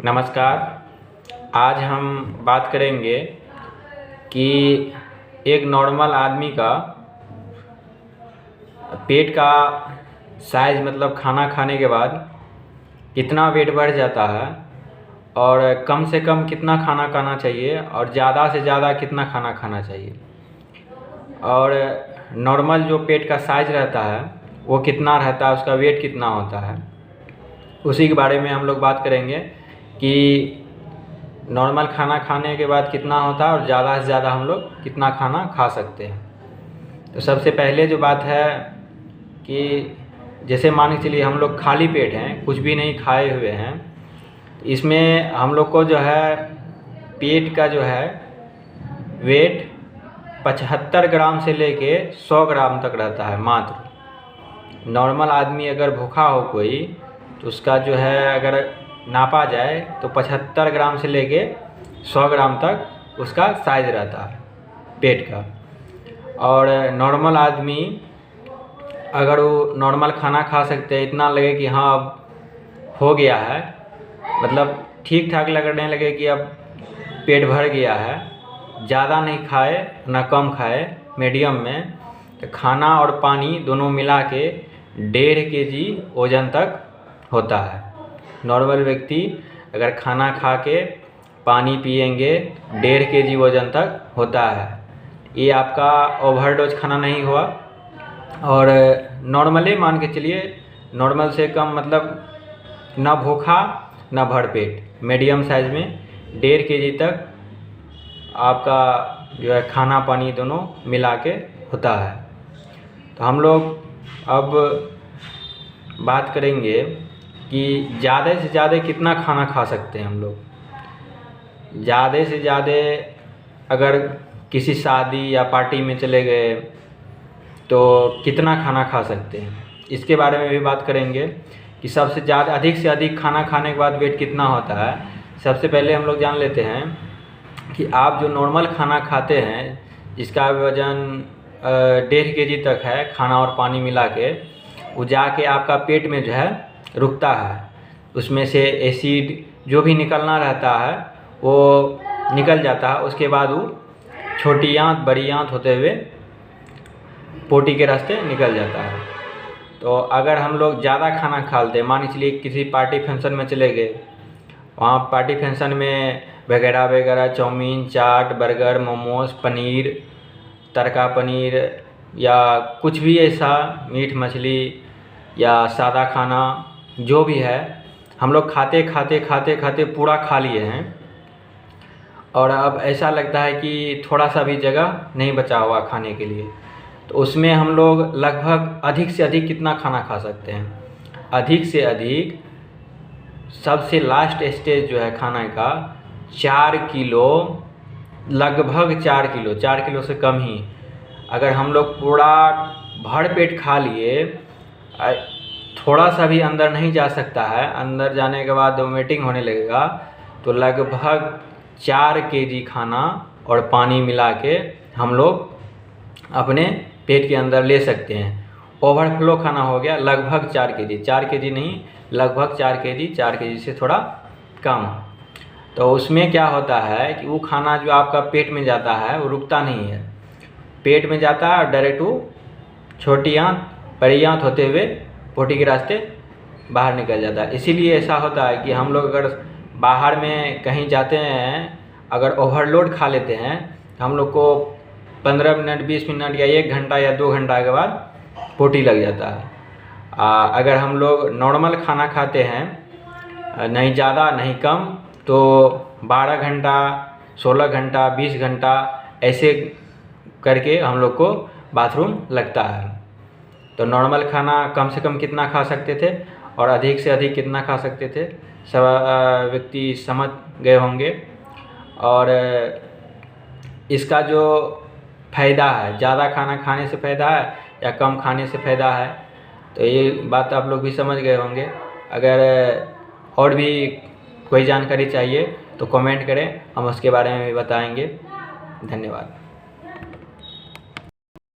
नमस्कार। आज हम बात करेंगे कि एक नॉर्मल आदमी का पेट का साइज़ मतलब खाना खाने के बाद कितना वेट बढ़ जाता है और कम से कम कितना खाना खाना चाहिए और ज़्यादा से ज़्यादा कितना खाना खाना चाहिए और नॉर्मल जो पेट का साइज़ रहता है वो कितना रहता है, उसका वेट कितना होता है, उसी के बारे में हम लोग बात करेंगे कि नॉर्मल खाना खाने के बाद कितना होता है और ज़्यादा से ज़्यादा हम लोग कितना खाना खा सकते हैं। तो सबसे पहले जो बात है कि जैसे मान के चलिए हम लोग खाली पेट हैं, कुछ भी नहीं खाए हुए हैं, तो इसमें हम लोग को जो है पेट का जो है वेट 75 ग्राम से लेके 100 ग्राम तक रहता है मात्र। नॉर्मल आदमी अगर भूखा हो कोई तो उसका जो है अगर नापा जाए तो 75 ग्राम से लेके 100 ग्राम तक उसका साइज़ रहता है पेट का। और नॉर्मल आदमी अगर वो नॉर्मल खाना खा सकते हैं, इतना लगे कि हाँ अब हो गया है, मतलब ठीक ठाक लगने लगे कि अब पेट भर गया है, ज़्यादा नहीं खाए ना कम खाए, मीडियम में, तो खाना और पानी दोनों मिला के 1.5 kg वज़न तक होता है। नॉर्मल व्यक्ति अगर खाना खा के पानी पिएंगे 1.5 kg वज़न तक होता है। ये आपका ओवरडोज खाना नहीं हुआ और नॉर्मली मान के चलिए नॉर्मल से कम, मतलब ना भूखा ना भरपेट, मीडियम साइज़ में 1.5 kg तक आपका जो है खाना पानी दोनों मिला के होता है। तो हम लोग अब बात करेंगे कि ज़्यादा से ज़्यादा कितना खाना खा सकते हैं हम लोग। ज़्यादा से ज़्यादा अगर किसी शादी या पार्टी में चले गए तो कितना खाना खा सकते हैं, इसके बारे में भी बात करेंगे कि सबसे ज़्यादा अधिक से अधिक खाना खाने के बाद वेट कितना होता है। सबसे पहले हम लोग जान लेते हैं कि आप जो नॉर्मल खाना खाते हैं जिसका वज़न 1.5 kg तक है खाना और पानी मिला के, वो जाके आपका पेट में जो है रुकता है, उसमें से एसिड जो भी निकलना रहता है वो निकल जाता है। उसके बाद वो छोटी आंत बड़ी आंत होते हुए पोटी के रास्ते निकल जाता है। तो अगर हम लोग ज़्यादा खाना खा लेते हैं, मान के चलिए किसी पार्टी फंक्शन में चले गए, वहाँ पार्टी फंक्शन में वगैरह वगैरह चाउमीन, चाट, बर्गर, मोमोज, पनीर, तड़का पनीर या कुछ भी ऐसा मीट मछली या सादा खाना जो भी है, हम लोग खाते खाते खाते खाते पूरा खा लिए हैं और अब ऐसा लगता है कि थोड़ा सा भी जगह नहीं बचा हुआ खाने के लिए। तो उसमें हम लोग लगभग अधिक से अधिक कितना खाना खा सकते हैं। अधिक से अधिक सबसे लास्ट स्टेज जो है खाने का 4 किलो, लगभग 4 किलो, 4 किलो से कम ही। अगर हम लोग पूरा भर पेट खा लिए, थोड़ा सा भी अंदर नहीं जा सकता है, अंदर जाने के बाद वोमिटिंग होने लगेगा, तो लगभग 4 kg खाना और पानी मिला के हम लोग अपने पेट के अंदर ले सकते हैं। ओवरफ्लो खाना हो गया लगभग 4 kg, 4 kg नहीं, लगभग 4 kg, 4 kg से थोड़ा कम। तो उसमें क्या होता है कि वो खाना जो आपका पेट में जाता है वो रुकता नहीं है, पेट में जाता है और डायरेक्ट वो छोटी आंत बड़ी आंत होते हुए पोटी के रास्ते बाहर निकल जाता है। इसीलिए ऐसा होता है कि हम लोग अगर बाहर में कहीं जाते हैं, अगर ओवरलोड खा लेते हैं, हम लोग को 15 मिनट 20 मिनट या 1 घंटा या 2 घंटा के बाद पोटी लग जाता है। अगर हम लोग नॉर्मल खाना खाते हैं, नहीं ज़्यादा नहीं कम, तो 12 घंटा 16 घंटा 20 घंटा ऐसे करके हम लोग को बाथरूम लगता है। तो नॉर्मल खाना कम से कम कितना खा सकते थे और अधिक से अधिक कितना खा सकते थे, सब व्यक्ति समझ गए होंगे। और इसका जो फ़ायदा है, ज़्यादा खाना खाने से फ़ायदा है या कम खाने से फ़ायदा है, तो ये बात आप लोग भी समझ गए होंगे। अगर और भी कोई जानकारी चाहिए तो कमेंट करें, हम उसके बारे में भी बताएंगे। धन्यवाद।